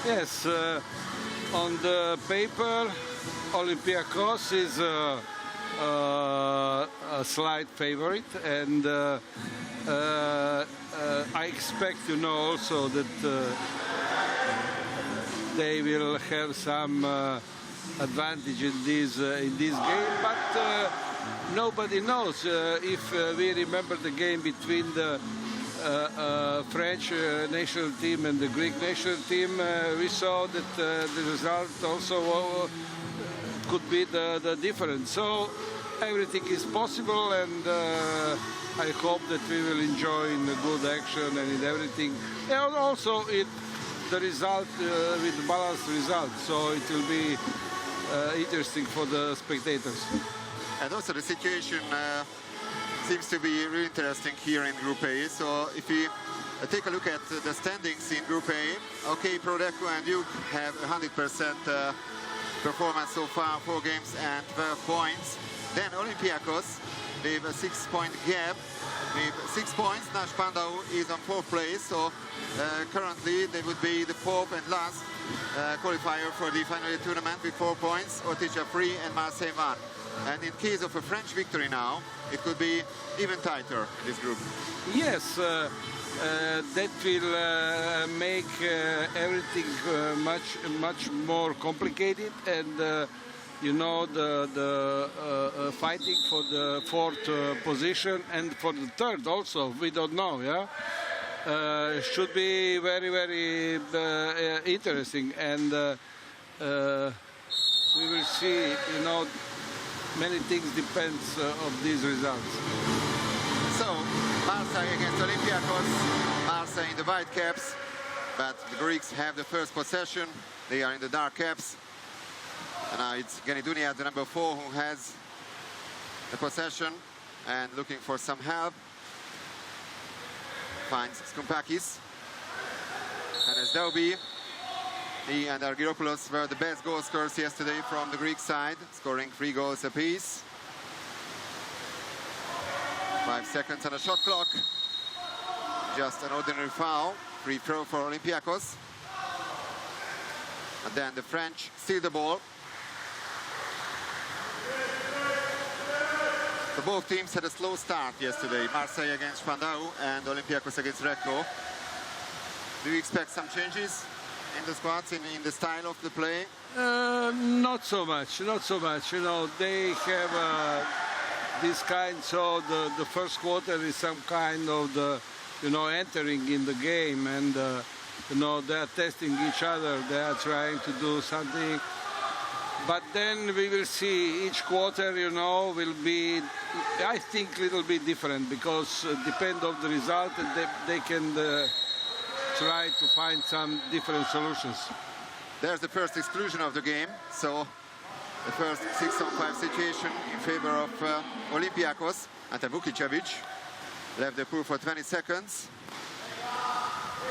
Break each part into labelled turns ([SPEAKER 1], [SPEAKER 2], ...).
[SPEAKER 1] Yes, on the paper, Olympiacos is a slight favorite, and I expect, also that they will have some advantage in this game, but nobody knows. If we remember the game between the French national team and the Greek national team, we saw that the result also could be the difference. So everything is possible, and I hope that we will enjoy in the good action and in everything. And also the result with the balanced result, so it will be interesting for the spectators.
[SPEAKER 2] And also the situation seems to be really interesting here in Group A. So if we take a look at the standings in Group A, okay, Prodeco and Duke have 100% performance so far, 4 games and 12 points. Then Olympiacos, they have a 6-point gap. They have 6 points. Nash Spandau is on 4th place, so currently they would be the 4th and last qualifier for the final year tournament with 4 points. Ortiz 3 and Marseille 1. And in case of a French victory now, it could be even tighter in this group.
[SPEAKER 1] Yes, that will make everything much more complicated, and the fighting for the 4th position and for the 3rd also, we don't know, yeah? Should be very, very interesting, and we will see, many things depends of these results.
[SPEAKER 2] So, Marseille against Olympiacos, Marseille in the white caps, but the Greeks have the first possession. They are in the dark caps. And now it's Genidunia, the number 4, who has the possession and looking for some help. Finds Skumpakis. And as Daubi, he and Argyropoulos were the best goal scorers yesterday from the Greek side, scoring 3 goals apiece. 5 seconds on the shot clock. Just an ordinary foul. Free throw for Olympiacos. And then the French steal the ball. So both teams had a slow start yesterday. Marseille against Spandau and Olympiacos against Recco. Do you expect some changes in the squads, in the style of the play?
[SPEAKER 1] Not so much, not so much. They have this kind, so the first quarter is some kind of the, entering in the game, and, they are testing each other. They are trying to do something. But then we will see each quarter, will be, I think, a little bit different, because depend on the result, and they can try to find some different solutions.
[SPEAKER 2] There's the first exclusion of the game, so the first 6-on-5 situation in favor of Olympiacos. Ante Vukicevic left the pool for 20 seconds.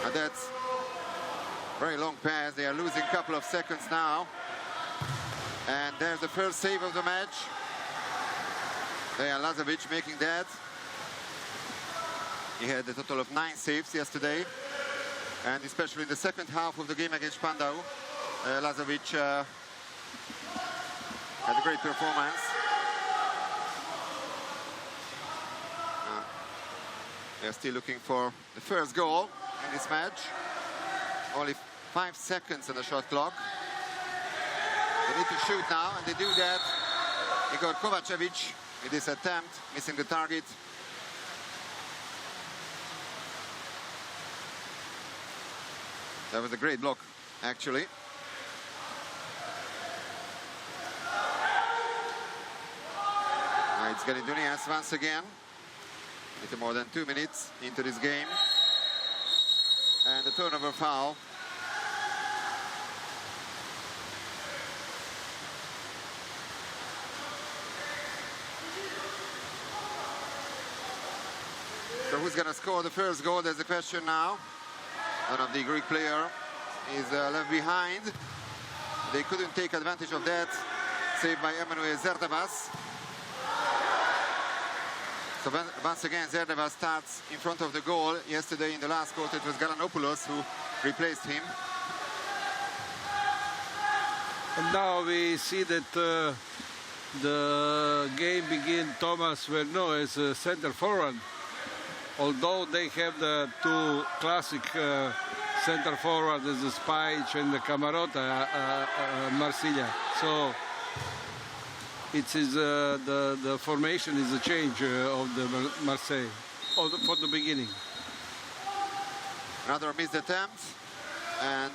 [SPEAKER 2] And that's a very long pass. They are losing a couple of seconds now. And there's the first save of the match. Dejan Lazovic making that. He had a total of 9 saves yesterday. And especially in the second half of the game against Spandau, Lazovic had a great performance. They're still looking for the first goal in this match. Only 5 seconds on the shot clock. They need to shoot now, and they do that. Igor Kovacevic with this attempt, missing the target. That was a great block, actually. Now it's Galidunias once again. Little more than 2 minutes into this game. And the turnover foul. So who's going to score the first goal? There's a question now. One of the Greek players is left behind. They couldn't take advantage of that. Saved by Emmanuel Zerdavas. So once again, Zerdavas starts in front of the goal. Yesterday in the last quarter, it was Galanopoulos who replaced him.
[SPEAKER 1] And now we see that the game begins Thomas Verneau as a center forward. Although they have the two classic center forward as the Spice and the Camarota, Marseille. So it is the formation is a change of the Marseille for the beginning.
[SPEAKER 2] Another missed attempt, and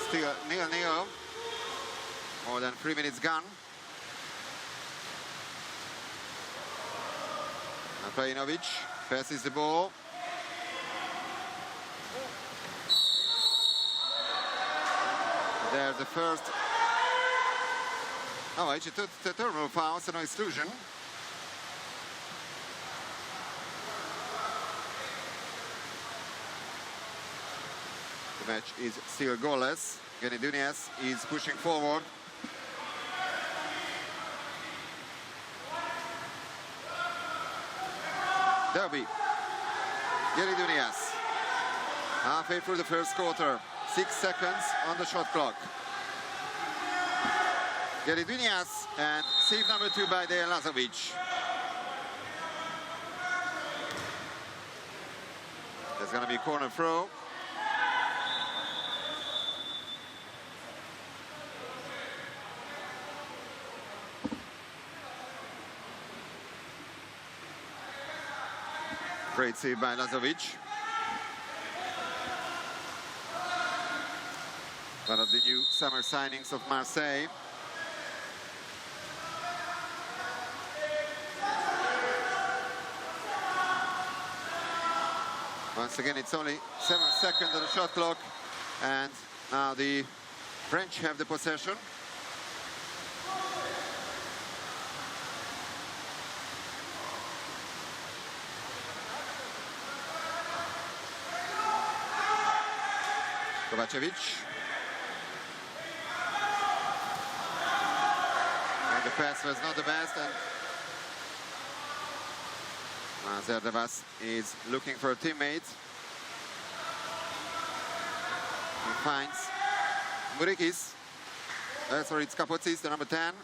[SPEAKER 2] still 0-0. More than 3 minutes gone. And Piraeus passes the ball. There's the first. Oh, it's a terrible foul, so no exclusion. The match is still goalless. Gary Dunias is pushing forward. Derby. Gary Dunias. Halfway through the first quarter. 6 seconds on the shot clock. Gary Dunias and save number 2 by Dejan Lazovic. There's going to be a corner throw. Great save by Lazovic. One of the new summer signings of Marseille. Once again, it's only 7 seconds on the shot clock, and now the French have the possession. Kovacevic. And the pass was not the best, and Zerdavas is looking for a teammate. He finds Murikis. Sorry, it's Kapotsis, the number 10.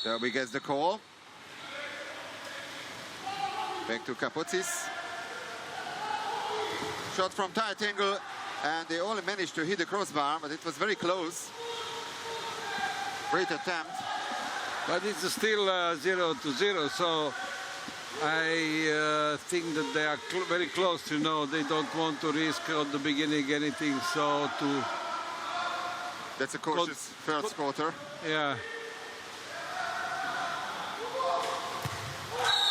[SPEAKER 2] Derby gets the call. Back to Kapotsis. Shot from tight angle, and they only managed to hit the crossbar, but it was very close. Great attempt.
[SPEAKER 1] But it's still 0-0, so I think that they are very close to know. They don't want to risk at the beginning anything, so to...
[SPEAKER 2] That's a cautious first quarter.
[SPEAKER 1] Yeah.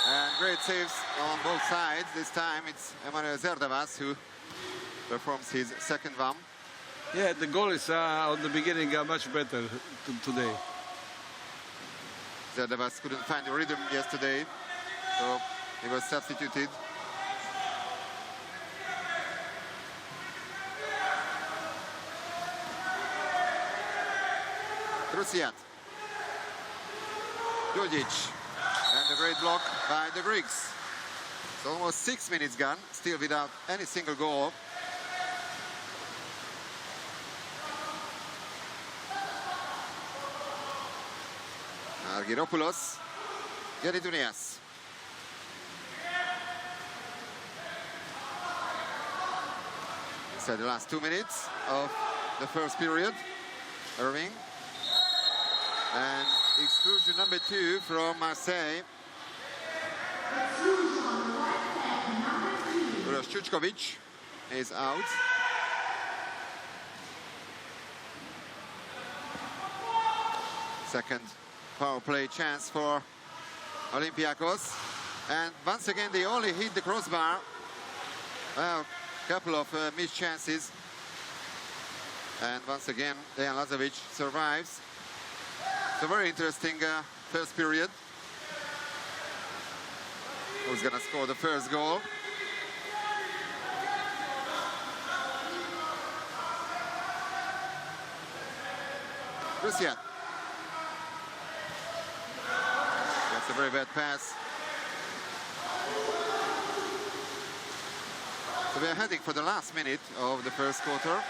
[SPEAKER 2] And great saves on both sides. This time it's Emmanuel Zerdavas who performs his second one.
[SPEAKER 1] Yeah, the goalies on the beginning are much better today.
[SPEAKER 2] Zerdavas couldn't find the rhythm yesterday, so he was substituted. Krusiat. Djordjic. And a great block by the Greeks. It's almost 6 minutes gone, still without any single goal. Argyropoulos, Gary Dunias. Inside the last 2 minutes of the first period. Irving. And exclusion number 2 from Marseille. Uroš Čučković is out. Second power play chance for Olympiacos. And once again, they only hit the crossbar. Well, a couple of missed chances. And once again, Dejan Lazovic survives. It's a very interesting first period. Who's going to score the first goal? Krusiat. That's a very bad pass. So we are heading for the last minute of the first quarter.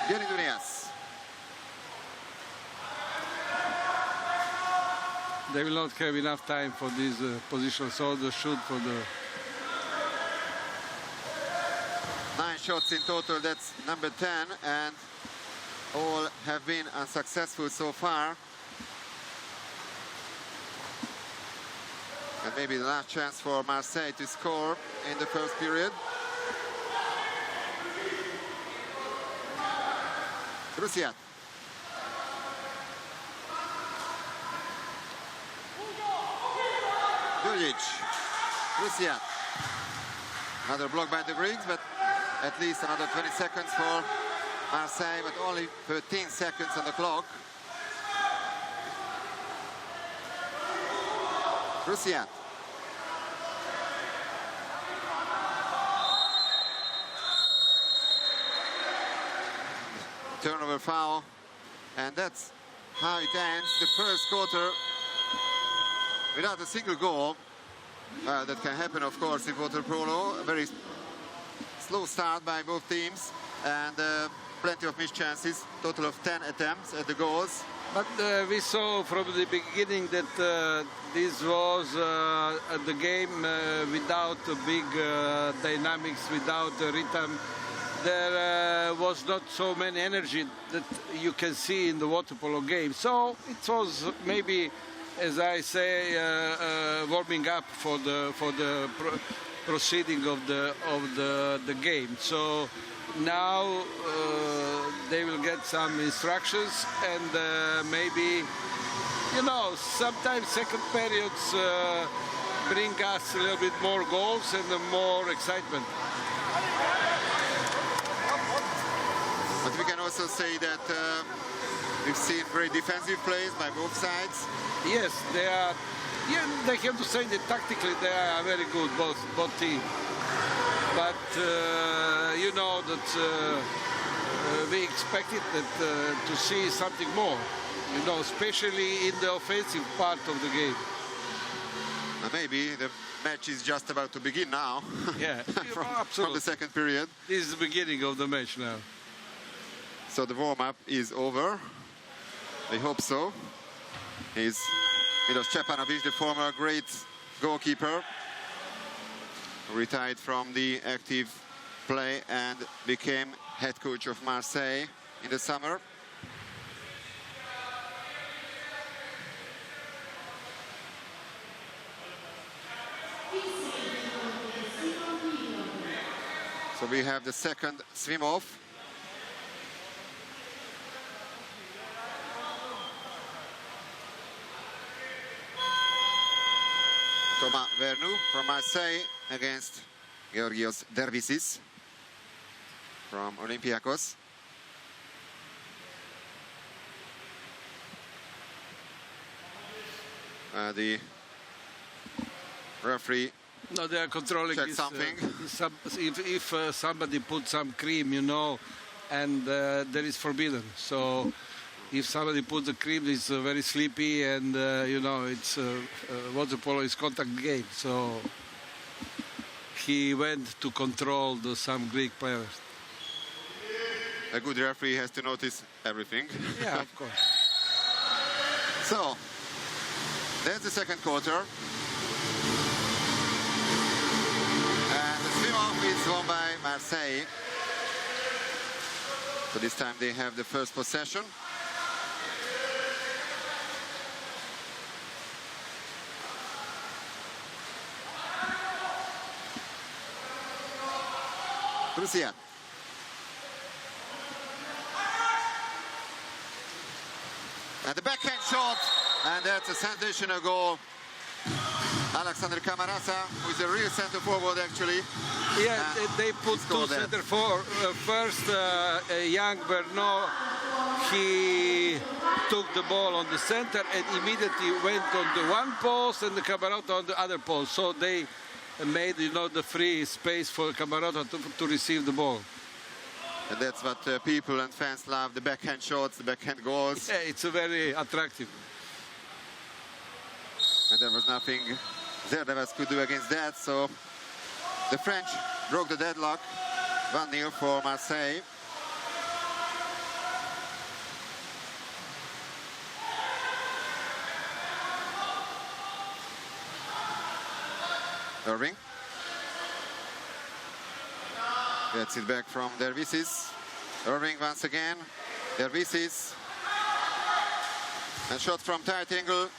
[SPEAKER 2] Getting to the S.
[SPEAKER 1] They will not have enough time for this position, so they shoot for the...
[SPEAKER 2] 9 shots in total, that's number 10, and all have been unsuccessful so far. And maybe the last chance for Marseille to score in the first period. Rusiat. Djurjic. Rusiat. Another block by the Greeks, but at least another 20 seconds for Marseille, but only 13 seconds on the clock. Rusiat. Turnover foul, and that's how it ends the first quarter without a single goal. That can happen, of course, in Waterpolo. A very slow start by both teams, and plenty of missed chances. Total of 10 attempts at the goals.
[SPEAKER 1] But we saw from the beginning that this was the game without big dynamics, without rhythm. There was not so many energy that you can see in the water polo game. So it was maybe, as I say, warming up for the proceeding of the game. So now they will get some instructions, and maybe, you know, sometimes second periods bring us a little bit more goals and more excitement.
[SPEAKER 2] But we can also say that we've seen great defensive plays by both sides.
[SPEAKER 1] Yes, they are. Yeah, they have to say that tactically they are very good, both teams. But you know that we expected that to see something more. You know, especially in the offensive part of the game.
[SPEAKER 2] Maybe the match is just about to begin now.
[SPEAKER 1] Yeah,
[SPEAKER 2] from the second period.
[SPEAKER 1] This is the beginning of the match now.
[SPEAKER 2] So the warm-up is over. I hope so. He's Milos Čepanović, the former great goalkeeper, retired from the active play and became head coach of Marseille in the summer. So we have the second swim-off. Thomas Vernou from Marseille against Georgios Dervisis from Olympiacos. The referee
[SPEAKER 1] no, they are controlling this,
[SPEAKER 2] something.
[SPEAKER 1] If somebody puts some cream, you know, and that is forbidden. So if somebody puts the cream, it's very sleepy, and you know, it's water polo is contact game. So he went to control some Greek players.
[SPEAKER 2] A good referee has to notice everything.
[SPEAKER 1] Yeah, of course.
[SPEAKER 2] So that's the second quarter. And the swim-off is won by Marseille. So this time they have the first possession. Rusiat. And the backhand shot, and that's a sensational goal. Alexander Camarasa, who is a real center forward actually.
[SPEAKER 1] Yeah, they put two center forward. First, young Bernot, he took the ball on the center and immediately went on the one post and the Camarota on the other post. So they made, you know, the free space for Camarota to receive the ball.
[SPEAKER 2] And that's what people and fans love, the backhand shots, the backhand goals.
[SPEAKER 1] Yeah, it's a very attractive.
[SPEAKER 2] And there was nothing Zerdevas could do against that, so the French broke the deadlock. 1-0 for Marseille. Irving gets it back from Dervisis. Irving once again. Dervisis. And shot from tight angle.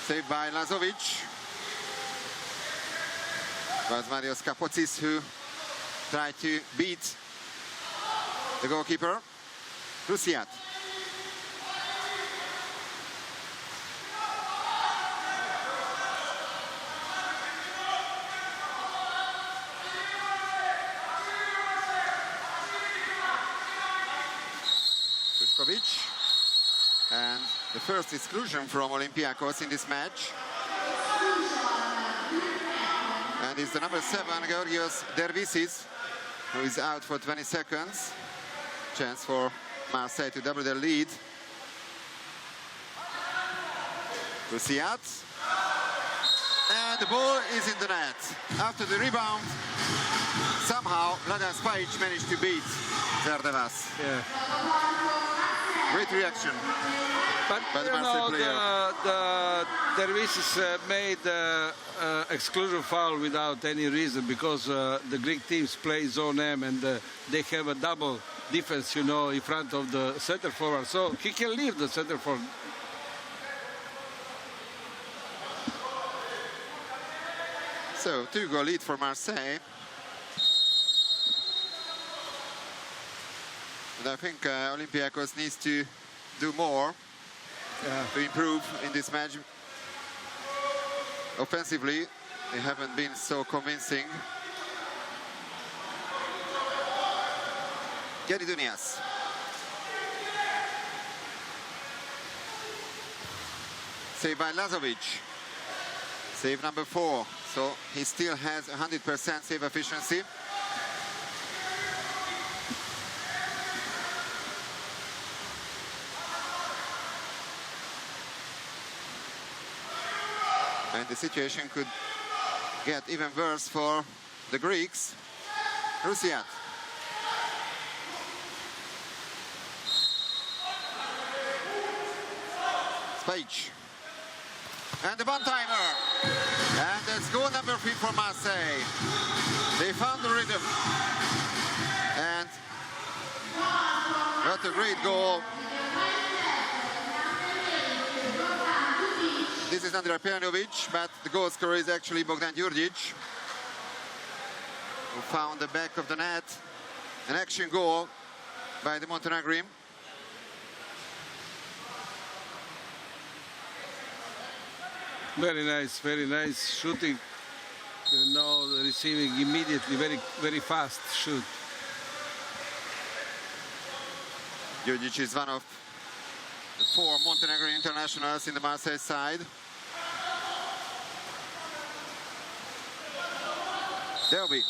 [SPEAKER 2] Saved by Lazovic. It was Marios Kapotsis who tried to beat the goalkeeper, Rusiat. And the first exclusion from Olympiacos in this match. And it's the number 7, Georgios Dervisis, who is out for 20 seconds. Chance for Marseille to double their lead. Rusiat. And the ball is in the net. After the rebound, somehow Vladan Spajic managed to beat Zerdevas.
[SPEAKER 1] Yeah.
[SPEAKER 2] Great reaction.
[SPEAKER 1] But
[SPEAKER 2] by the
[SPEAKER 1] you know,
[SPEAKER 2] player.
[SPEAKER 1] the Dervisis made exclusion foul without any reason, because the Greek teams play zone M, and they have a double defense, you know, in front of the center forward. So he can leave the center forward.
[SPEAKER 2] So 2-goal lead for Marseille. And I think Olympiacos needs to do more to improve in this match. Offensively, they haven't been so convincing. Gary Dunias. Save by Lazovic. Save number 4. So he still has 100% save efficiency. And the situation could get even worse for the Greeks. Rusiat. Spajic. And the one-timer. And that's goal number 3 for Marseille. They found the rhythm. And what a great goal. This is Andrea Pejanovic, but the goal scorer is actually Bogdan Djurdjic, who found the back of the net. An action goal by the Montenegrin.
[SPEAKER 1] Very nice shooting. You know, receiving immediately, very fast shoot.
[SPEAKER 2] Djurdjic is one of the 4 Montenegrin internationals in the Marseille side. Delby.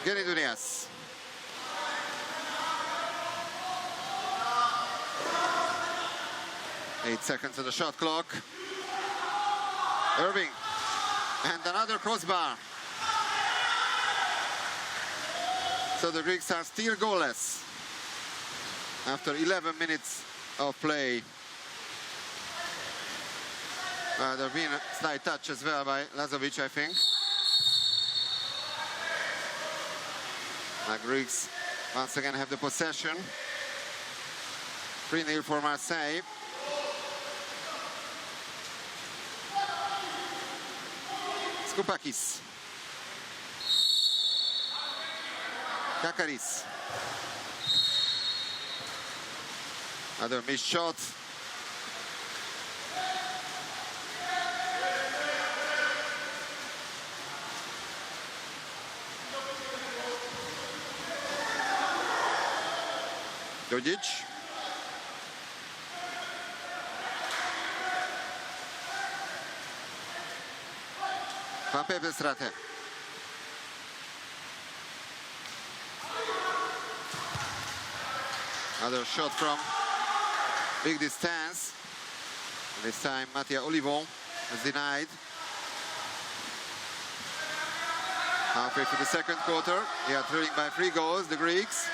[SPEAKER 2] Gary Dunias. Eight seconds on the shot clock. Irving. And another crossbar. So the Greeks are still goalless after 11 minutes of play. There's been a slight touch as well by Lazovic, I think. The Greeks once again have the possession. 3-0 for Marseille. Skoupakis. Kakaris. Another missed shot. Djurdjic. Van Peperstraat. Another shot from big distance. This time Mattia Olivon has denied. Halfway through the second quarter, they are trailing by 3 goals, the Greeks.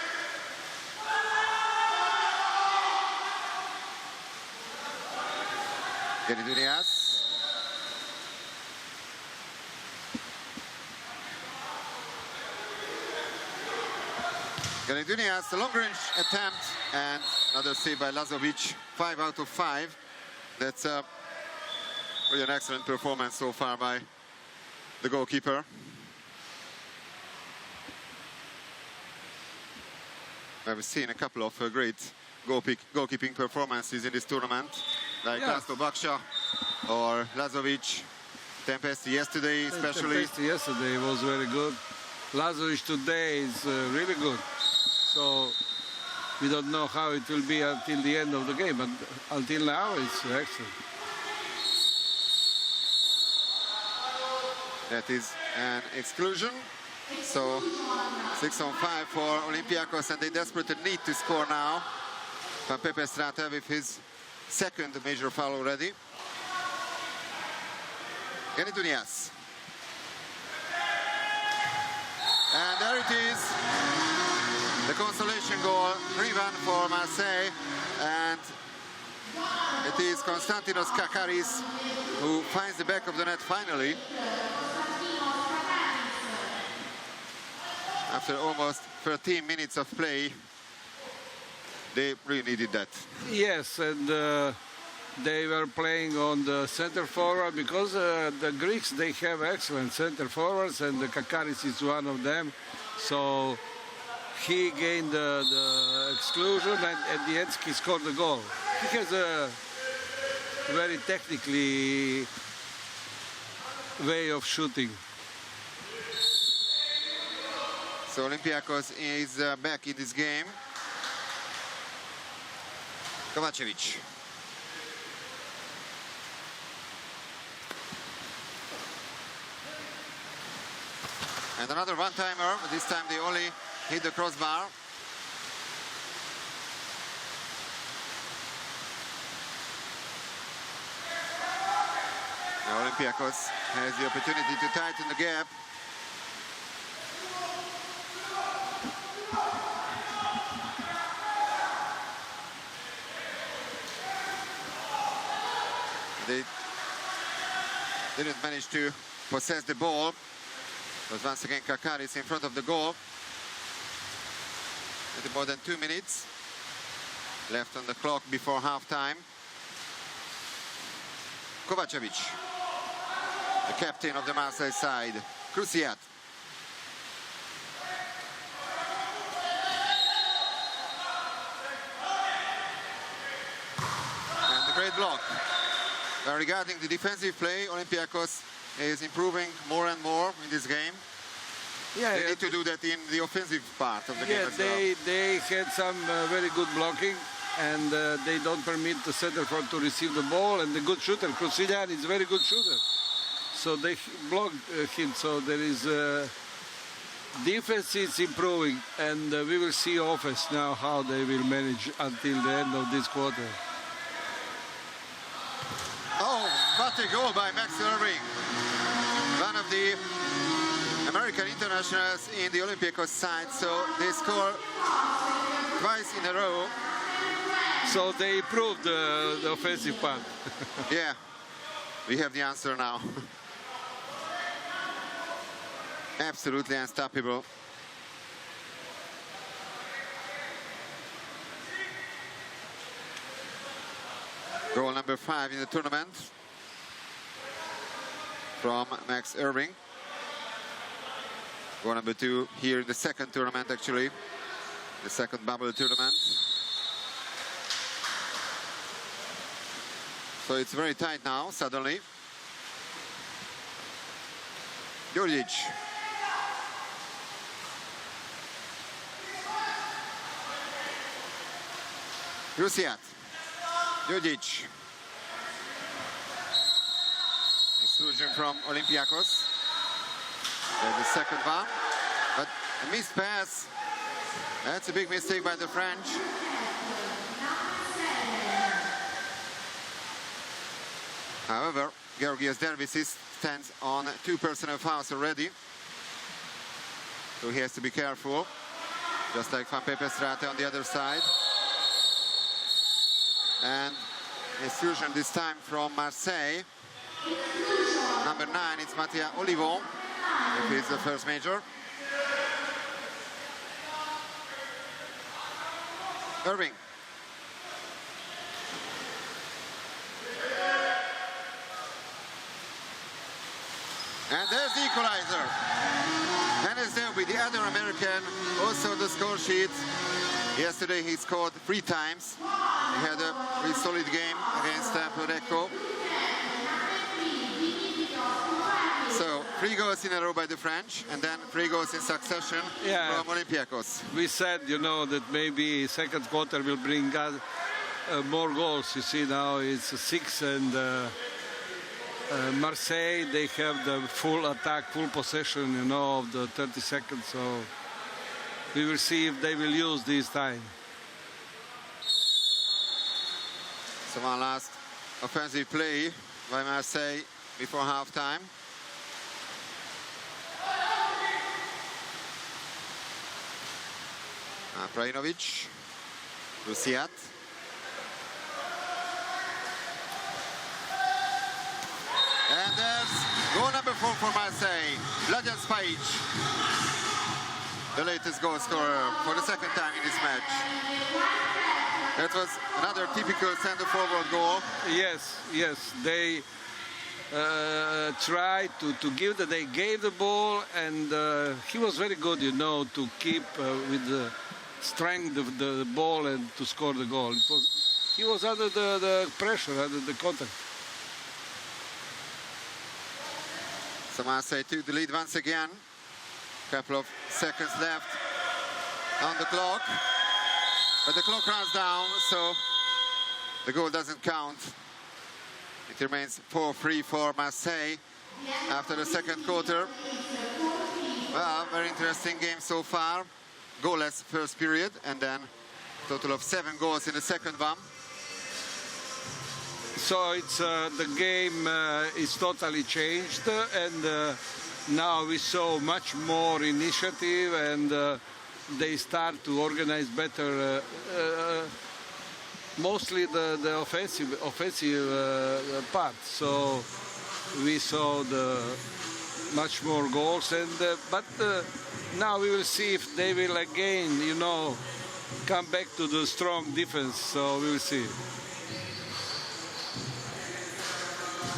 [SPEAKER 2] Geridunias. Geridunias, a long-range attempt, and another save by Lazovic, 5 out of 5. That's really an excellent performance so far by the goalkeeper. I've seen a couple of great goalkeeping performances in this tournament, like Laszlo Baksha or Lazovic. Tempesti yesterday especially.
[SPEAKER 1] Tempesti yesterday was very good. Lazovic today is really good. So we don't know how it will be until the end of the game, but until now it's excellent.
[SPEAKER 2] That is an exclusion. So 6 on 5 for Olympiacos, and they desperately need to score now. Van Pepe Strata with his second major foul already. Geridunias. And there it is. The consolation goal, 3-1 for Marseille. And it is Konstantinos Kakaris who finds the back of the net finally. After almost 13 minutes of play, they really needed that.
[SPEAKER 1] Yes, and they were playing on the center forward because the Greeks, they have excellent center forwards, and the Kakaris is one of them. So he gained the exclusion, and at the end he scored the goal. He has a very technically way of shooting.
[SPEAKER 2] So Olympiacos is back in this game. Kovacevic. And another one-timer, but this time they only hit the crossbar. Now Olympiacos has the opportunity to tighten the gap. They didn't manage to possess the ball. But once again, Kakaris in front of the goal. With more than 2 minutes left on the clock before halftime. Kovacevic, the captain of the Marseille side. Krusiat. And the great block. Regarding the defensive play, Olympiacos is improving more and more in this game.
[SPEAKER 1] Yeah,
[SPEAKER 2] they need to do that in the offensive part of the game as
[SPEAKER 1] well. They had some very good blocking, and they don't permit the center forward to receive the ball. And the good shooter, Krusiljan, is a very good shooter. So they blocked him. So there is defense is improving, and we will see offense now how they will manage until the end of this quarter.
[SPEAKER 2] Oh, what a goal by Max Irving. One of the American internationals in the Olympiacos side, so they score twice in a row.
[SPEAKER 1] So they improved the offensive part.
[SPEAKER 2] Yeah, we have the answer now. Absolutely unstoppable. Goal number 5 in the tournament from Max Irving. Goal number 2 here in the second tournament, actually. The second bubble tournament. So it's very tight now, suddenly. Djurdjic. Krusiat. Djurdjic. Exclusion from Olympiacos. The second one. But a missed pass. That's a big mistake by the French. However, Georgios Dervisis stands on 2 personal fouls already. So he has to be careful. Just like Van Pepe Strate on the other side. And exclusion this time from Marseille. Number 9, it's Mattia Olivon. If he's the first major. Irving. And there's the equalizer. Hannes Delby, the other American, also on the score sheet. Yesterday he scored 3 times. He had a really solid game against Piraeus. So 3 goals in a row by the French, and then 3 goals in succession from Olympiacos.
[SPEAKER 1] We said, you know, that maybe second quarter will bring us more goals. You see now it's 6, and Marseille, they have the full attack, full possession, you know, of the 30 seconds. So we will see if they will use this time.
[SPEAKER 2] So one last offensive play by Marseille before halftime. Prajinovic, Luciat. And there's goal number 4 for Marseille, Vladan Spajic, the latest goal scorer for the second time in this match. That was another typical center-forward goal.
[SPEAKER 1] Yes, they tried to give they gave the ball, and he was very good, you know, to keep with the strength of the ball and to score the goal. He was under the pressure, under the contact.
[SPEAKER 2] So Marseille took the lead once again. Couple of seconds left on the clock. But the clock runs down, so the goal doesn't count. It remains 4-3 for Marseille after the second quarter. Well, very interesting game so far. Goalless first period, and then a total of 7 goals in the second one.
[SPEAKER 1] So it's the game is totally changed, and now we saw much more initiative, and they start to organize better. Mostly the offensive part. So we saw the much more goals, and but now we will see if they will again, you know, come back to the strong defense. So we will see.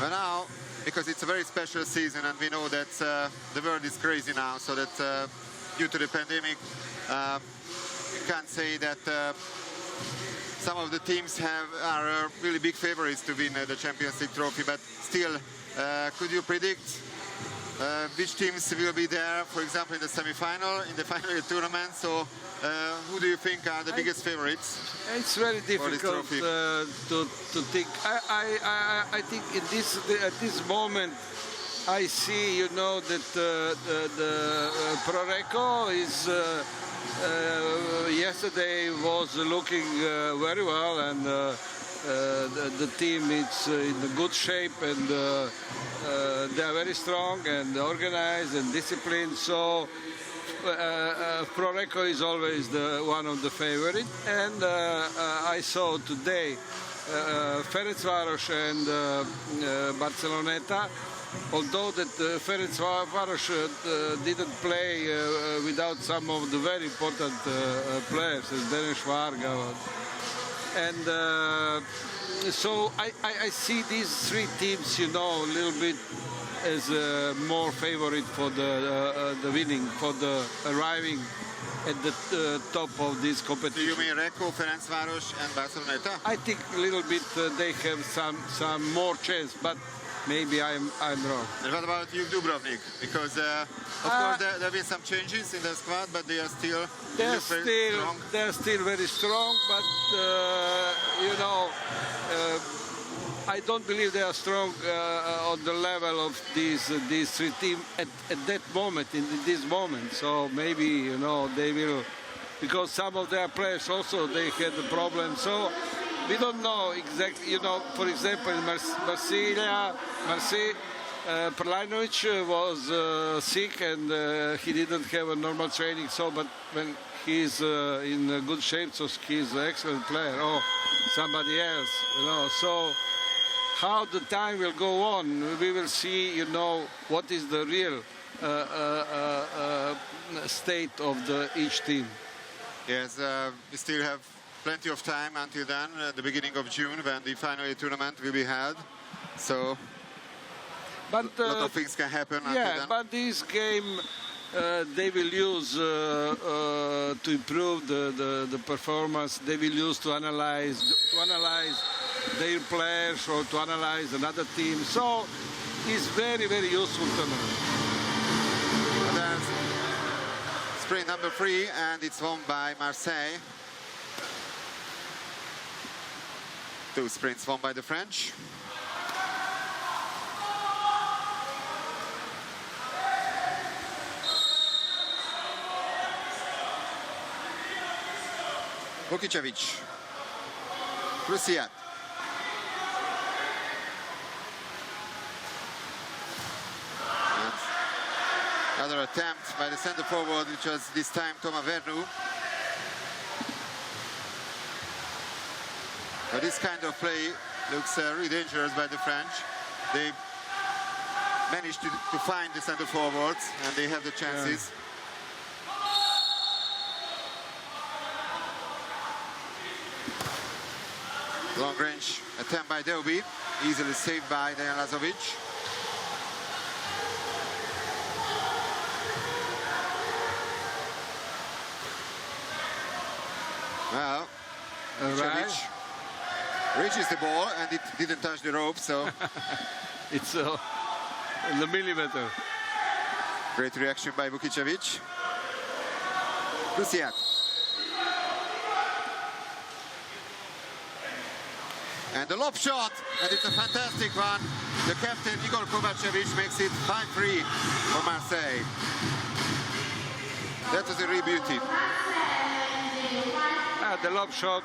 [SPEAKER 2] Well, now, because it's a very special season, and we know that the world is crazy now, so that due to the pandemic, you can't say that some of the teams are really big favorites to win the Champions League trophy, but still, could you predict which teams will be there, for example, in the semi-final, in the final tournament? So who do you think are the biggest favorites?
[SPEAKER 1] It's very difficult to think. I think at this moment, I see, you know, that the Piraeus is yesterday was looking very well, and the team is in good shape, and they are very strong and organized and disciplined. So Piraeus is always one of the favorites, and I saw today Ferencváros and Barceloneta. Although that Ferencváros didn't play without some of the very important players, as Denis Varga, and so I see these 3 teams, you know, a little bit as more favorite for the winning, for the arriving at the top of this competition.
[SPEAKER 2] Do you mean Recco, Ferencváros and Barceloneta?
[SPEAKER 1] I think a little bit they have some more chance, but maybe I'm wrong.
[SPEAKER 2] And what about you, Dubrovnik? Because of course there have been some changes in the squad, but they are still strong.
[SPEAKER 1] They're still very strong, but you know, I don't believe they are strong on the level of these 3 teams at that moment, in this moment. So maybe, you know, they will, because some of their players also they had the problem. So we don't know exactly, you know, for example, in Marseille, Piraeus was sick and he didn't have a normal training, so but when he's in good shape, so he's an excellent player, or somebody else, you know, so how the time will go on, we will see, you know, what is the real state of each team.
[SPEAKER 2] Yes, we still have plenty of time until then, the beginning of June, when the final tournament will be held. So,
[SPEAKER 1] but
[SPEAKER 2] a lot of things can happen until then.
[SPEAKER 1] But this game they will use to improve the performance. They will use to analyze their players or to analyze another team. So, it's very, very useful tournament.
[SPEAKER 2] And then sprint number 3, and it's won by Marseille. 2 sprints won by the French. Vukicevic, Prusiak. Another attempt by the center forward, which was this time Thomas Vernou. But this kind of play looks really dangerous by the French. They managed to find the center forwards, and they have the chances. Long range attempt by Delby, easily saved by Dejan Lazovic. Well, Vukicevic reaches the ball and it didn't touch the rope, so
[SPEAKER 1] it's in the millimeter.
[SPEAKER 2] Great reaction by Vukicevic. Prusiak. And the lob shot, and it's a fantastic one. The captain, Igor Kovacevic, makes it 5-3 for Marseille. That was a real beauty.
[SPEAKER 1] The lob shot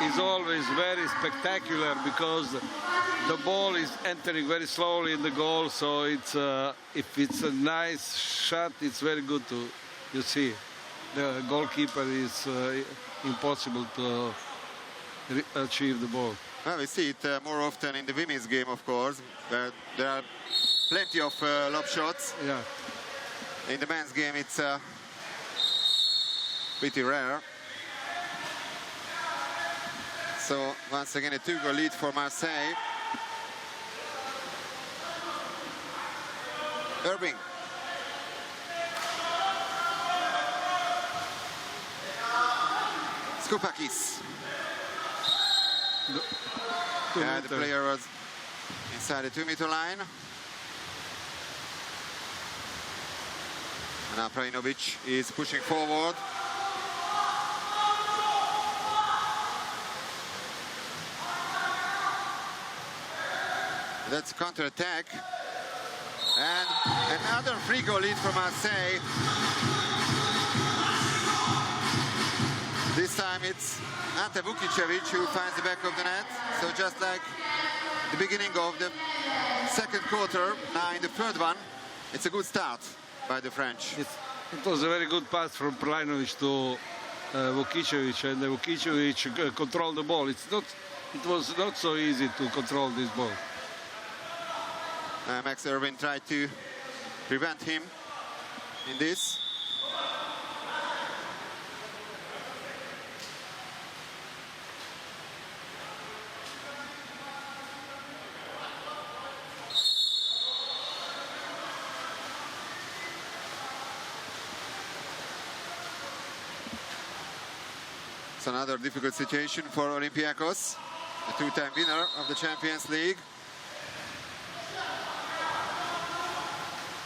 [SPEAKER 1] is always very spectacular because the ball is entering very slowly in the goal, so it's if it's a nice shot, it's very good to see. The goalkeeper is impossible to achieve the ball.
[SPEAKER 2] Well, we see it more often in the women's game, of course, where there are plenty of lob shots.
[SPEAKER 1] Yeah.
[SPEAKER 2] In the men's game, it's pretty rare. So once again, a 2-goal lead for Marseille. Irving. Skoupakis. Yeah, the player was inside the 2-meter line. And now Piraeus is pushing forward. That's counter-attack. And another 3-goal lead for Marseille. This time it's Ante Vukicevic who finds the back of the net. So just like the beginning of the second quarter, now in the third one, it's a good start by the French.
[SPEAKER 1] It was a very good pass from Piraeus to Vukicevic, and Vukicevic controlled the ball. It was not so easy to control this ball.
[SPEAKER 2] Max Irving tried to prevent him in this. It's another difficult situation for Olympiacos, a 2-time winner of the Champions League.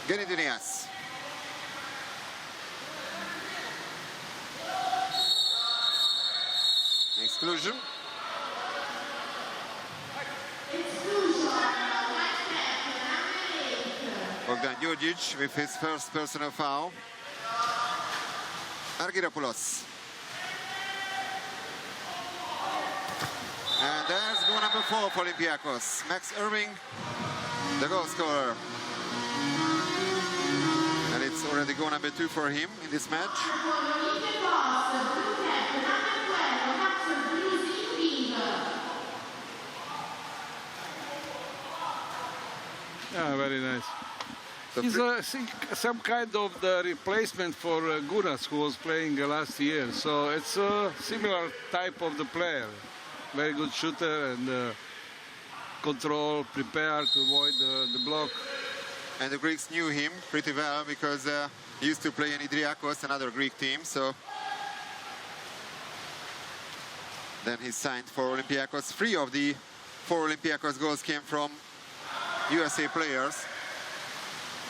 [SPEAKER 2] Genidinias. Exclusion. Bogdan Djurdjic with his first personal foul. Argyropoulos. number 4 for Olympiacos. Max Irving, the goal scorer. And it's already goal number 2 for him in this match.
[SPEAKER 1] Yeah, very nice.
[SPEAKER 2] So
[SPEAKER 1] He's some kind of the replacement for Gunas, who was playing last year. So it's a similar type of the player. Very good shooter and control, prepare to avoid the block.
[SPEAKER 2] And the Greeks knew him pretty well because he used to play in Piraeus, another Greek team. So then he signed for Olympiacos. 3 of the 4 Olympiacos goals came from USA players.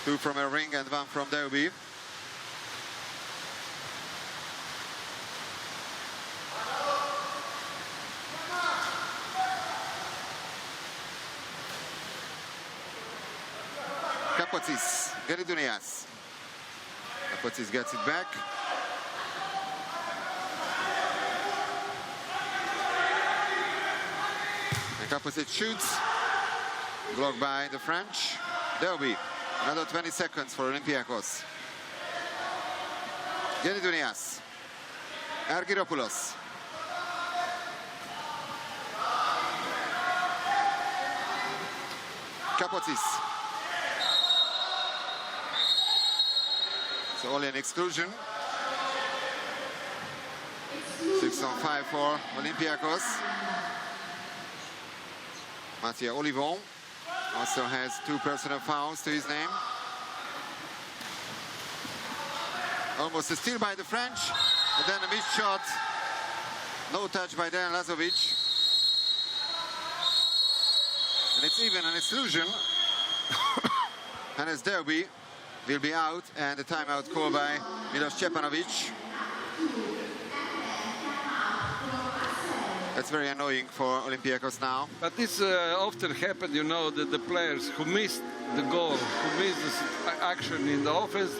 [SPEAKER 2] 2 from Irving and 1 from Derby. Kapotsis, Geridunias. Kapotsis gets it back. And Kapotsis shoots. Blocked by the French. Derby. Another 20 seconds for Olympiacos. Geridunias. Argyropoulos. Kapotsis. So only an exclusion. 6-on-5 for Olympiacos. Mathieu Olivon also has 2 personal fouls to his name. Almost a steal by the French, and then a missed shot. No touch by Dejan Lazovic. And it's even an exclusion. And as Derby will be out, and the timeout called by Milos Stjepanovic. That's very annoying for Olympiacos now.
[SPEAKER 1] But this often happens, you know, that the players who missed the goal, who missed the action in the offense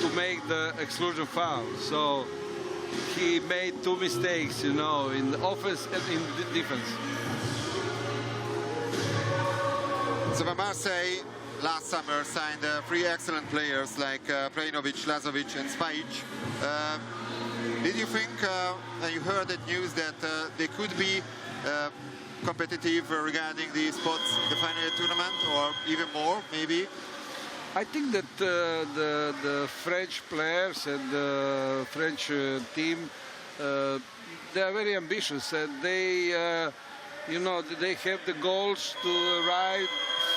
[SPEAKER 1] to make the exclusion foul. So he made 2 mistakes, you know, in the offense and in the defense.
[SPEAKER 2] So Marseille last summer signed 3 excellent players like Prejnovic, Lazovic and Spajic. Did you think, and you heard that news, that they could be competitive regarding the spots in the final tournament, or even more, maybe?
[SPEAKER 1] I think that the French players and the French team, they are very ambitious, and they, you know, they have the goals to ride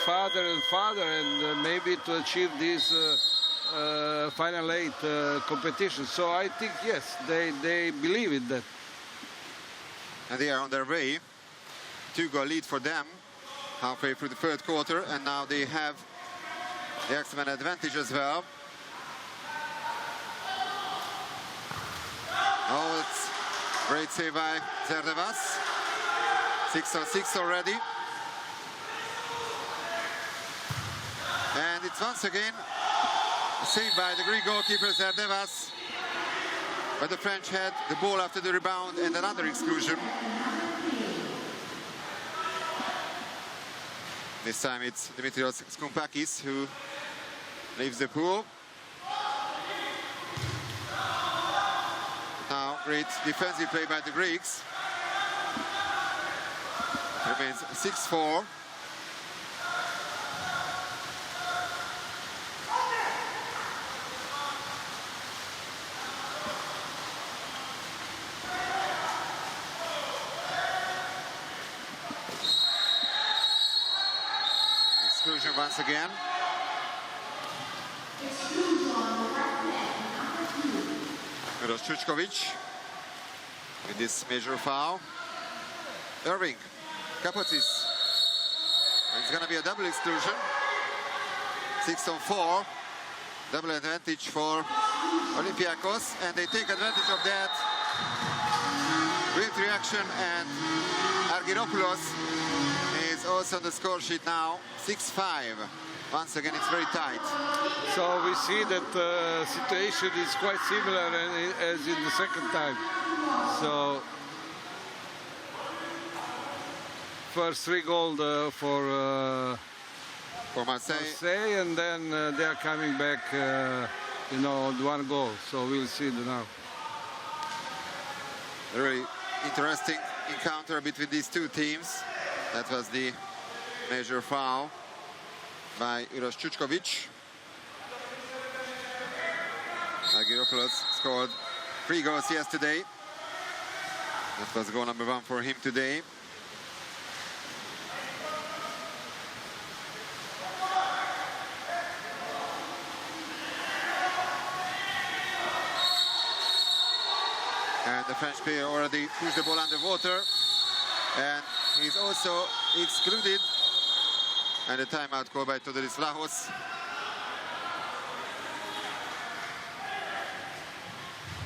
[SPEAKER 1] farther and farther, and maybe to achieve this final 8 competition. So I think, yes, they believe in that.
[SPEAKER 2] And they are on their way. 2-goal lead for them halfway through the 3rd quarter, and now they have the X-Men advantage as well. Oh, it's great save by Zerdevas. 6-on-6 already. And it's once again saved by the Greek goalkeeper Zerdevas. But the French had the ball after the rebound and another exclusion. This time it's Dimitrios Skoupakis who leaves the pool. Now great defensive play by the Greeks. It remains 6-4. Exclusion once again. Miros Čučković with this major foul. Irving, Kapotsis. It's going to be a double exclusion. 6-on-4. Double advantage for Olympiacos, and they take advantage of that. Great reaction, and Argyropoulos is also on the score sheet now. 6-5. Once again, it's very tight.
[SPEAKER 1] So we see that the situation is quite similar as in the second time. So first 3 goals for
[SPEAKER 2] Marseille.
[SPEAKER 1] Marseille, and then they are coming back, you know, on 1 goal. So we'll see now.
[SPEAKER 2] A really interesting encounter between these two teams. That was the major foul by Uroš Čučković. Argyropoulos scored 3 goals yesterday. That was goal number 1 for him today. And the French player already pushed the ball underwater. And he's also excluded. And a timeout call by Todoris Vlahos.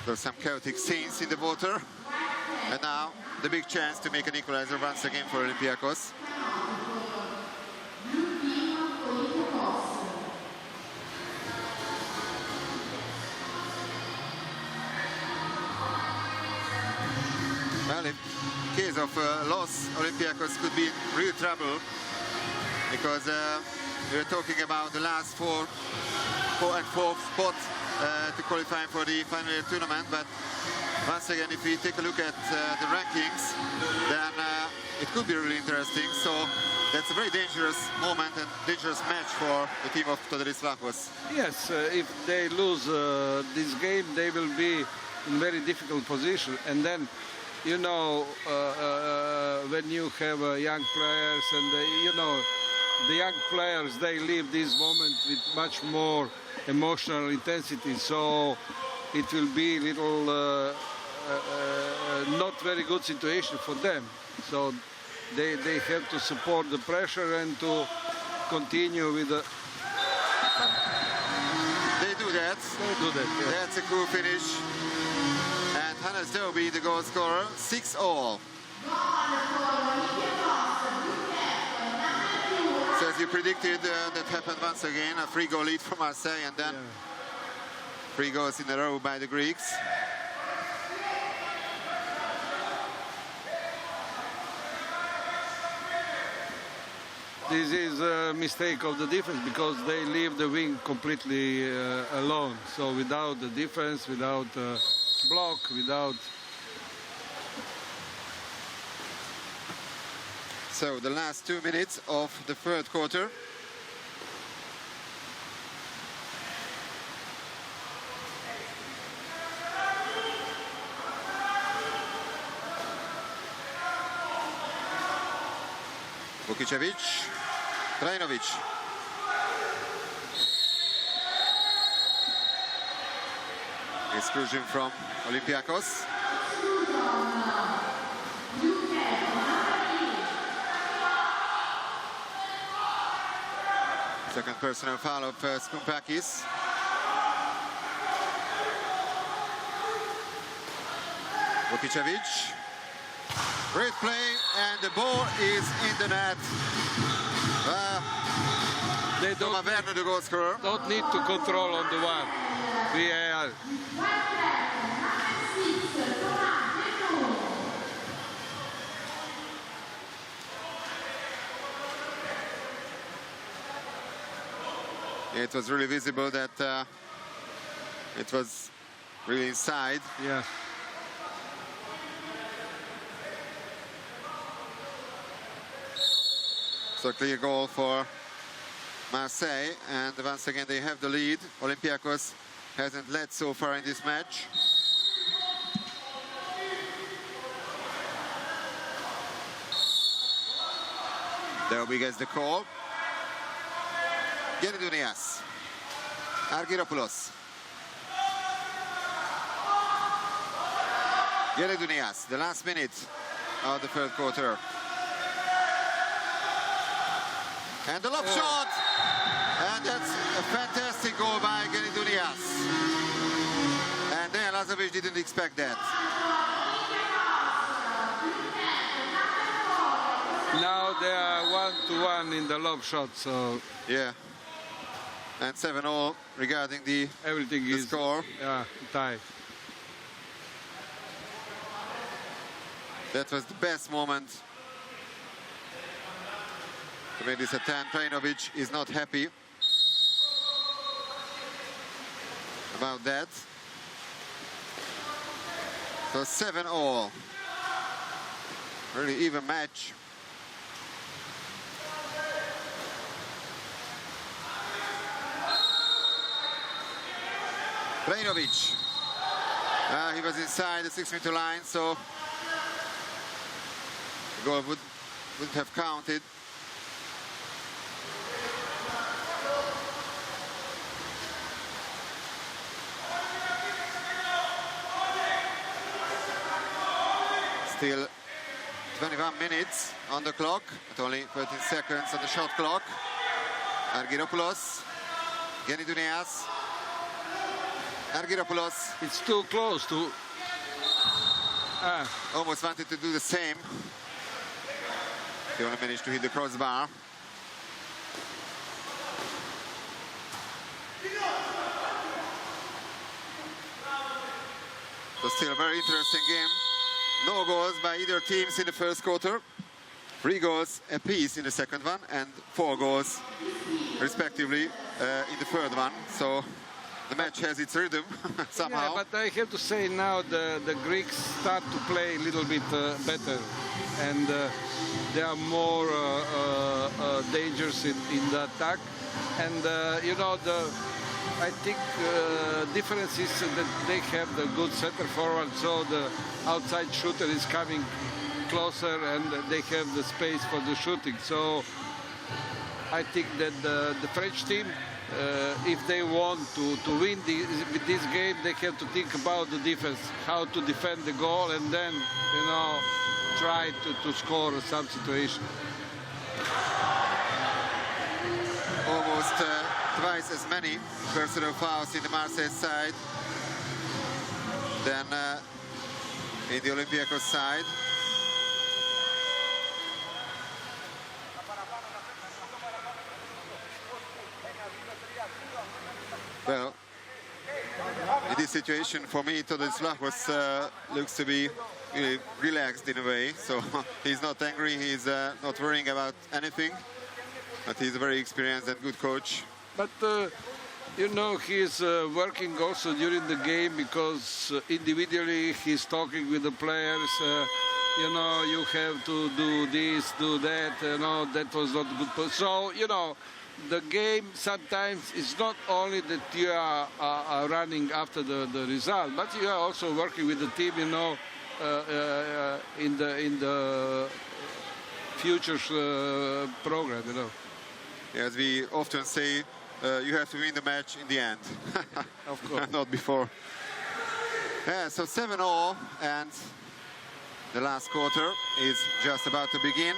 [SPEAKER 2] There's some chaotic scenes in the water. And now the big chance to make an equalizer once again for Olympiacos. Well, in case of loss, Olympiacos could be in real trouble, because we're talking about the last 4th and 4th spot to qualify for the final tournament. But once again, if we take a look at the rankings, then it could be really interesting. So that's a very dangerous moment and dangerous match for the team of Todoris Vlahos.
[SPEAKER 1] Yes, if they lose this game, they will be in very difficult position. And then, you know, when you have young players, and you know, the young players, they live this moment with much more emotional intensity. So it will be little not very good situation for them. So they have to support the pressure and to continue with the...
[SPEAKER 2] They do that.
[SPEAKER 1] They do that, yeah.
[SPEAKER 2] That's a cool finish. And Hannes Doby, the goal scorer, 6-all. So as you predicted, that happened once again, a 3-goal lead for Marseille, and then 3 goals in a row by the Greeks.
[SPEAKER 1] This is a mistake of the defense, because they leave the wing completely alone. So without the defense, without block, without...
[SPEAKER 2] So the last 2 minutes of the 3rd quarter. Vukicevic, Trajnovic. Exclusion from Olympiacos. Second personal foul of Skumpakis. Vukicevic. Great play, and the ball is in the net.
[SPEAKER 1] They
[SPEAKER 2] Thomas Werner, the goal scorer.
[SPEAKER 1] don't need to control on the one. VAR.
[SPEAKER 2] It was really visible that it was really inside.
[SPEAKER 1] Yeah.
[SPEAKER 2] So clear goal for Marseille, and once again they have the lead. Olympiacos hasn't led so far in this match. Doby gets the call. Genidunias. Argyropoulos. Genidunias, the last minute of the 3rd quarter. And the lob shot, and that's a fantastic goal by Genidunias. And then Lazovic didn't expect that.
[SPEAKER 1] Now they are 1-1 in the lob shot, so
[SPEAKER 2] Yeah. And 7-all regarding the
[SPEAKER 1] everything is
[SPEAKER 2] score.
[SPEAKER 1] Yeah, tie.
[SPEAKER 2] That was the best moment to make this a 10. Piraeus is not happy about that. So 7-all. Really even match. Piraeus. He was inside the 6-meter line, so the goal wouldn't have counted. Still 21 minutes on the clock, but only 13 seconds on the shot clock. Argyropoulos, Genidouneas. Argyropoulos.
[SPEAKER 1] It's too close to...
[SPEAKER 2] Almost wanted to do the same. He only managed to hit the crossbar. So still a very interesting game. No goals by either teams in the first quarter. 3 goals apiece in the second one and 4 goals respectively in the third one. So the match has its rhythm somehow.
[SPEAKER 1] Yeah, but I have to say now the Greeks start to play a little bit better, and they are more dangerous in the attack. And you know, I think difference is that they have the good center forward, so the outside shooter is coming closer and they have the space for the shooting. So I think that the French team, if they want to win this game, they have to think about the defense, how to defend the goal, and then, you know, try to score some situation.
[SPEAKER 2] Almost twice as many personal fouls in the Marseille side than in the Olympiacos side. Well, in this situation, for me, Olympiacos looks to be really relaxed in a way. So he's not angry, he's not worrying about anything. But he's a very experienced and good coach.
[SPEAKER 1] But, you know, he's working also during the game, because individually he's talking with the players. You know, you have to do this, do that. You know, that was not good. So, you know, the game sometimes is not only that you are running after the result, but you are also working with the team, you know, in the futures program, you know.
[SPEAKER 2] As we often say, you have to win the match in the end.
[SPEAKER 1] Of course.
[SPEAKER 2] Not before. Yeah, so 7-all, and the last quarter is just about to begin.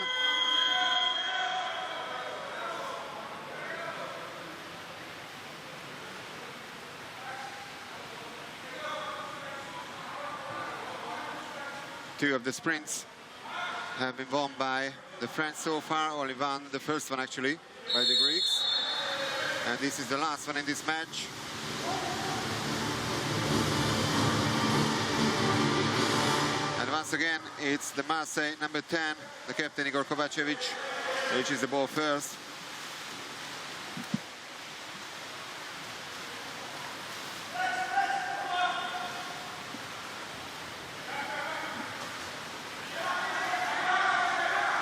[SPEAKER 2] Two of the sprints have been won by the French so far, only one, the first one actually, by the Greeks. And this is the last one in this match. And once again, it's the Marseille number 10, the captain Igor Kovacevic, which is the ball first.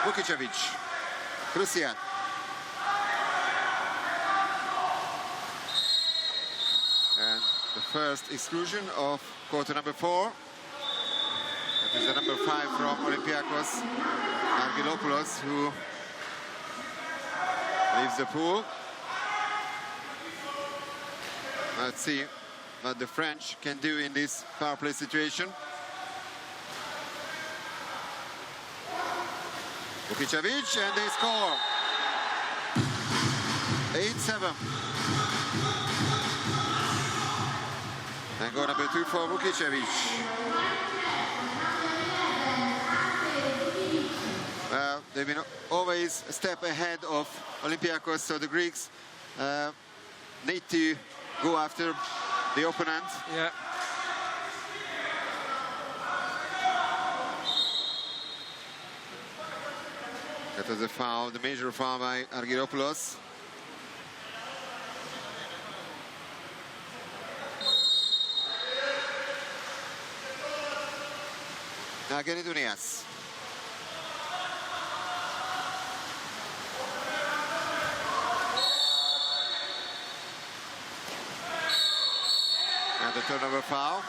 [SPEAKER 2] Vukicevic, Christian. And the first exclusion of quarter number 4. That is the number 5 from Olympiacos, Argyropoulos, who leaves the pool. Let's see what the French can do in this power play situation. Vukicevic, and they score. 8-7. And goal number 2 for Vukicevic. They've been always a step ahead of Olympiacos, so the Greeks need to go after the opponent.
[SPEAKER 1] Yeah.
[SPEAKER 2] That was a foul, the major foul by Argyropoulos. Now Genidunias. And the turnover foul.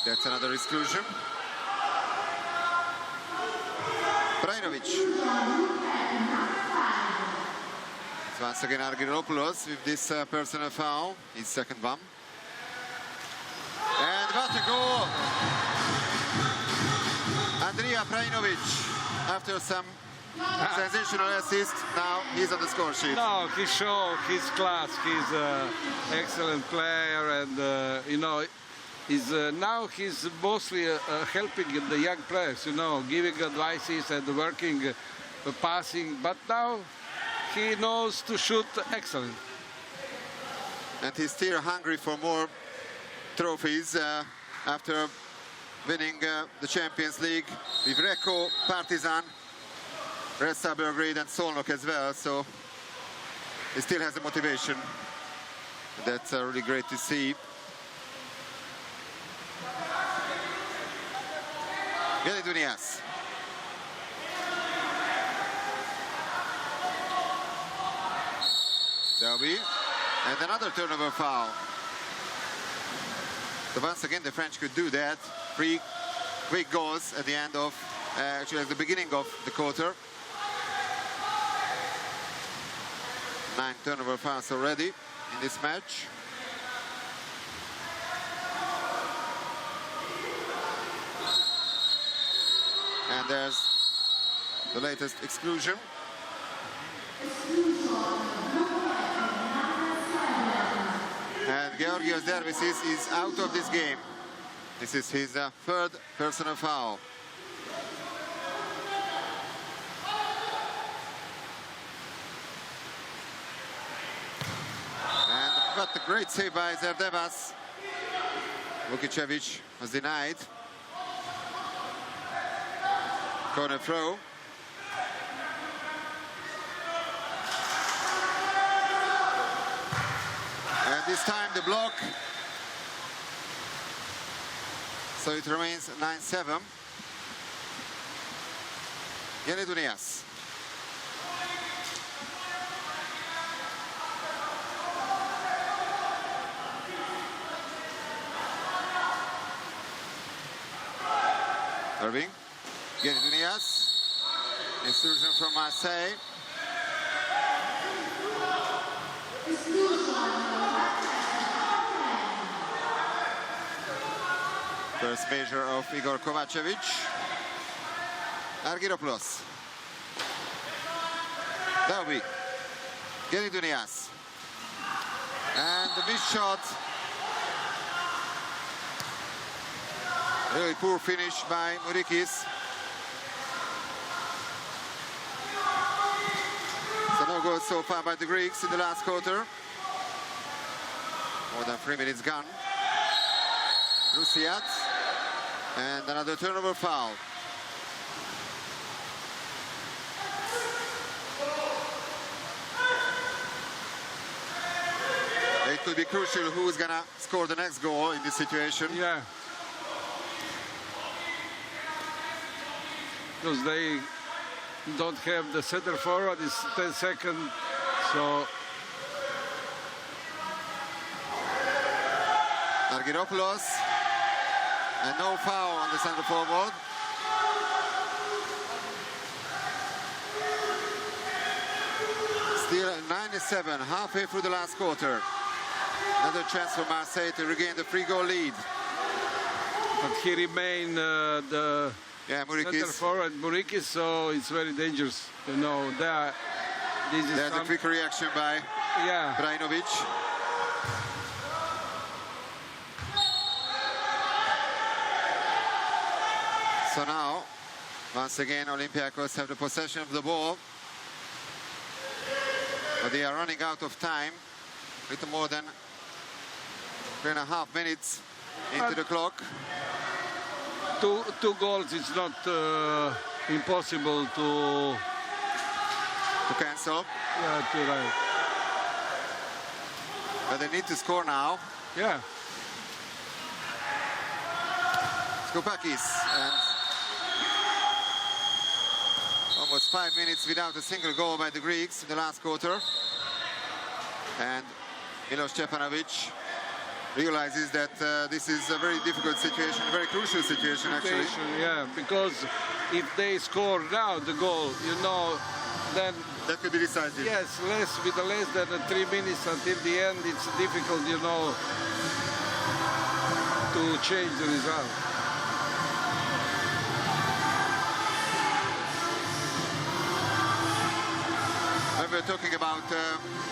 [SPEAKER 2] That's another exclusion. Piraeus. So once again Argyropoulos with this personal foul, his second one. And what a goal! Andrea Piraeus, after some sensational assist, now he's on the score sheet.
[SPEAKER 1] No, he showed his class. He's an excellent player, and you know, now he's mostly helping the young players, you know, giving advices and working, passing. But now he knows to shoot excellent.
[SPEAKER 2] And he's still hungry for more trophies after winning the Champions League with Recco, Partizan, Red Star Belgrade and Szolnok as well. So he still has the motivation. That's really great to see. Genidunias. Delby. And another turnover foul. So once again, the French could do that. 3 quick goals at the end of, actually at the beginning of the quarter. 9 turnover fouls already in this match. And there's the latest exclusion. And Georgios Dervisis is out of this game. This is his third personal foul. And what a great save by Zerdevas. Vukicevic was denied. Corner throw. And this time the block. So it remains 9-7. Genidunias. Irving. Genidunias. Exclusion from Marseille. First measure of Igor Kovacevic. Argyropoulos. Delby. Genidunias. And the missed shot. Really poor finish by Mourikis. So no goals so far by the Greeks in the last quarter. More than 3 minutes gone. Rusiat. And another turnover foul. It could be crucial who's gonna score the next goal in this situation.
[SPEAKER 1] Yeah. Because they don't have the center forward, it's 10 seconds, so...
[SPEAKER 2] Argyropoulos, and no foul on the center forward. Still 9-7, halfway through the last quarter. Another chance for Marseille to regain the 3-goal lead.
[SPEAKER 1] But he remained the center forward, Mourikis, so it's very dangerous. You know,
[SPEAKER 2] there's a quick reaction by Brajnovic. So now, once again, Olympiacos have the possession of the ball. But they are running out of time. Little more than 3.5 minutes into the clock.
[SPEAKER 1] Two goals, it's not impossible to
[SPEAKER 2] cancel.
[SPEAKER 1] Yeah, to right.
[SPEAKER 2] But they need to score now.
[SPEAKER 1] Yeah.
[SPEAKER 2] Skoupakis, and almost 5 minutes without a single goal by the Greeks in the last quarter. And Milos Stepanovic realizes that this is a very difficult situation, a very crucial situation actually.
[SPEAKER 1] Yeah, because if they score now the goal, you know, then
[SPEAKER 2] that could be decisive.
[SPEAKER 1] Yes, with less than 3 minutes until the end, it's difficult, you know, to change the result.
[SPEAKER 2] When we're talking about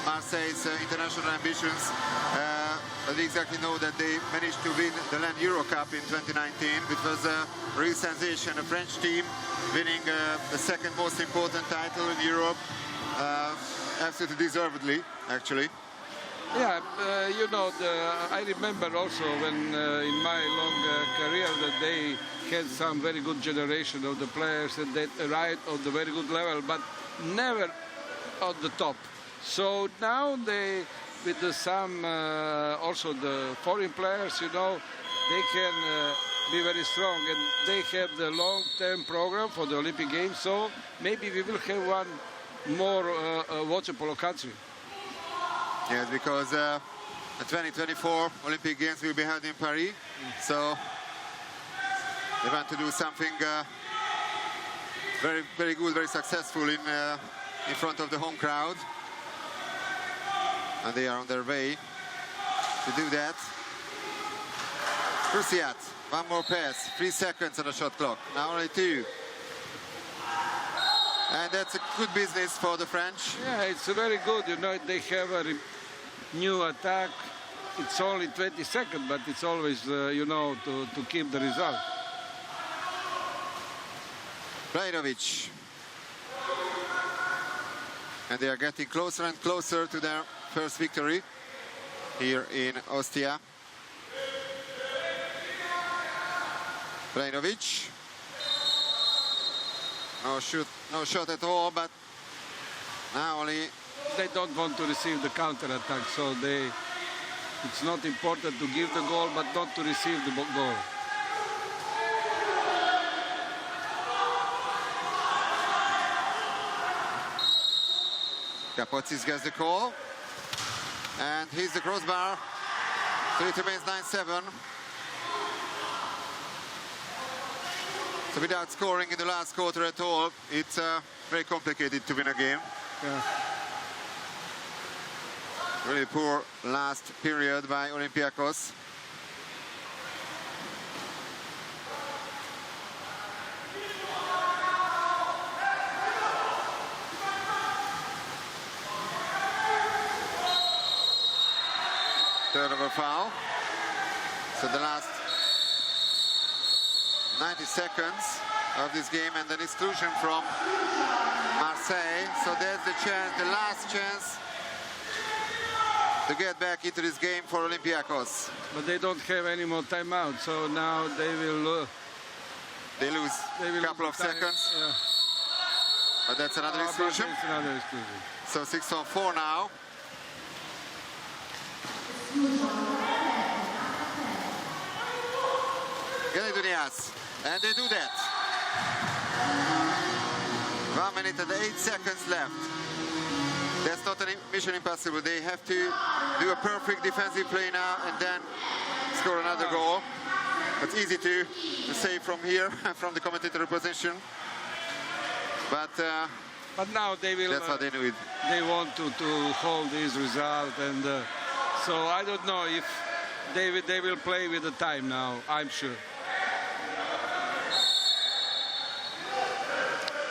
[SPEAKER 2] Marseille's international ambitions, we exactly know that they managed to win the Land Euro Cup in 2019, which was a real sensation. A French team winning the second most important title in Europe, absolutely deservedly, actually.
[SPEAKER 1] Yeah, you know, I remember also when in my long career that they had some very good generation of the players and that right on the very good level, but never on the top. So now they, with some also the foreign players, you know, they can be very strong, and they have the long-term program for the Olympic Games. So maybe we will have one more Waterpolo country.
[SPEAKER 2] Yes, because the 2024 Olympic Games will be held in Paris. So they want to do something very, very good, very successful in front of the home crowd. And they are on their way to do that. Prusiat, one more pass, 3 seconds on the shot clock, now only 2. And that's a good business for the French.
[SPEAKER 1] Yeah, it's very good, you know, they have a new attack. It's only 20 seconds, but it's always, you know, to keep the result.
[SPEAKER 2] Piraeus. And they are getting closer and closer to their first victory here in Ostia. Piraeus. No shot at all, but now only...
[SPEAKER 1] They don't want to receive the counter-attack, so it's not important to give the goal, but not to receive the goal.
[SPEAKER 2] Kapotsis gets the call, and here's the crossbar, so it remains 9-7. So without scoring in the last quarter at all, it's very complicated to win a game.
[SPEAKER 1] Yeah.
[SPEAKER 2] Really poor last period by Olympiacos. Turnover foul. So the last 90 seconds of this game, and an exclusion from Marseille. So there's the chance, the last chance to get back into this game for Olympiacos.
[SPEAKER 1] But they don't have any more timeout, so now they will...
[SPEAKER 2] They lose a couple of seconds.
[SPEAKER 1] Yeah.
[SPEAKER 2] But that's another exclusion.
[SPEAKER 1] It's another exclusion.
[SPEAKER 2] So 6-on-4 now. Gelidunias, and they do that. 1 minute and 8 seconds left. That's not a mission impossible. They have to do a perfect defensive play now and then score another goal. It's easy to say from here, from the commentator position. But
[SPEAKER 1] now they will.
[SPEAKER 2] That's how they do it.
[SPEAKER 1] They want to hold this result, and so I don't know if they will play with the time now. I'm sure.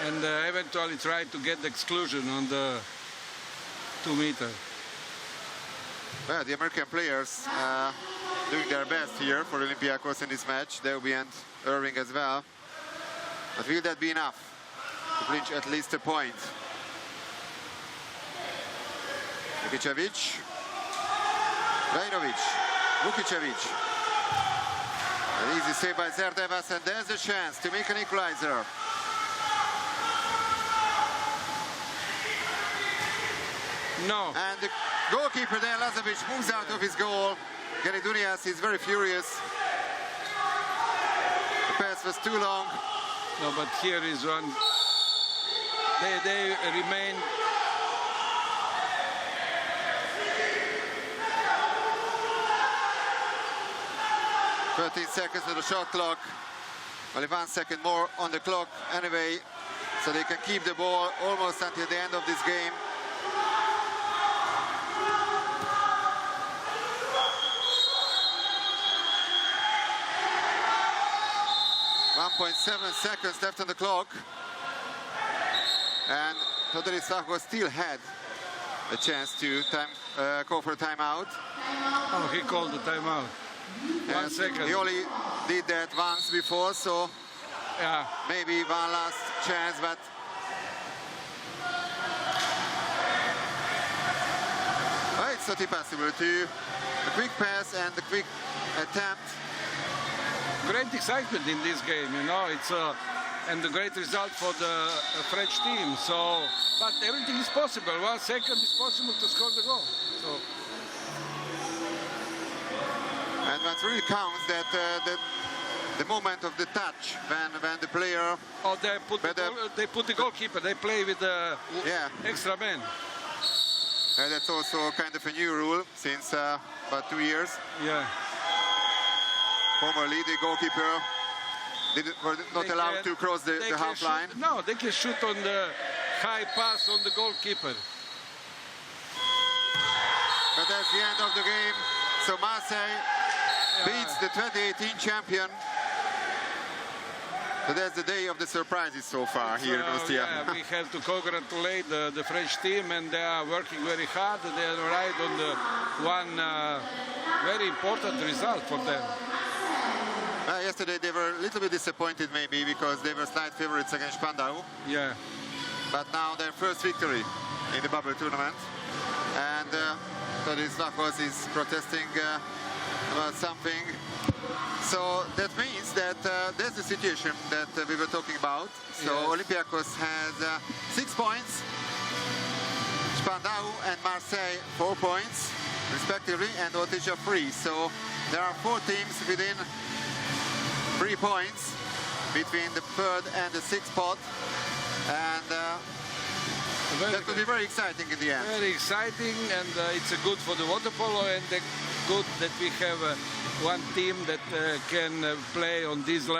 [SPEAKER 1] And eventually try to get the exclusion on the 2 meter.
[SPEAKER 2] Well, the American players doing their best here for Olympiacos in this match. They'll be and Irving as well. But will that be enough to clinch at least a point? Vukicevic, Vajnovic, Vukicevic. An easy save by Zerdevas, and there's a chance to make an equalizer.
[SPEAKER 1] No.
[SPEAKER 2] And the goalkeeper there, Lazovic, moves out of his goal. Gary Dunias is very furious. The pass was too long.
[SPEAKER 1] No, but here is one. They remain.
[SPEAKER 2] "13 seconds to the shot clock. Only 1 second more on the clock anyway, so they can keep the ball almost until the end of this game. .7 seconds left on the clock, and Piraeus still had a chance to call for a timeout.
[SPEAKER 1] Oh, he called the timeout. 1 second.
[SPEAKER 2] He only did that once before, so
[SPEAKER 1] yeah,
[SPEAKER 2] maybe one last chance, but it's not impossible to a quick pass and a quick attempt.
[SPEAKER 1] Great excitement in this game, you know. It's and a great result for the French team. So, but everything is possible. 1 second is possible to score the goal. So.
[SPEAKER 2] And what really counts that the moment of the touch when the player.
[SPEAKER 1] Oh, they put the goalkeeper. They play with the extra man.
[SPEAKER 2] That's also kind of a new rule since about 2 years.
[SPEAKER 1] Yeah.
[SPEAKER 2] Formerly, the goalkeeper were not allowed to cross the half line.
[SPEAKER 1] No, they can shoot on the high pass on the goalkeeper.
[SPEAKER 2] But that's the end of the game. So Marseille beats the 2018 champion. So that's the day of the surprises so far here in Ostia.
[SPEAKER 1] Yeah, we have to congratulate the French team, and they are working very hard. They are right on the one very important result for them.
[SPEAKER 2] Yesterday they were a little bit disappointed maybe because they were slight favorites against Piraeus.
[SPEAKER 1] Yeah.
[SPEAKER 2] But now their first victory in the bubble tournament. And Piraeus is protesting about something. So that means that there's the situation that we were talking about. So yes. Olympiacos has 6 points. Piraeus and Marseille 4 points respectively, and Otija 3. So there are 4 teams within 3 points between the 3rd and the 6th spot, and that could be very exciting in the end.
[SPEAKER 1] Very exciting, and it's good for the Waterpolo, and good that we have one team that can play on this level.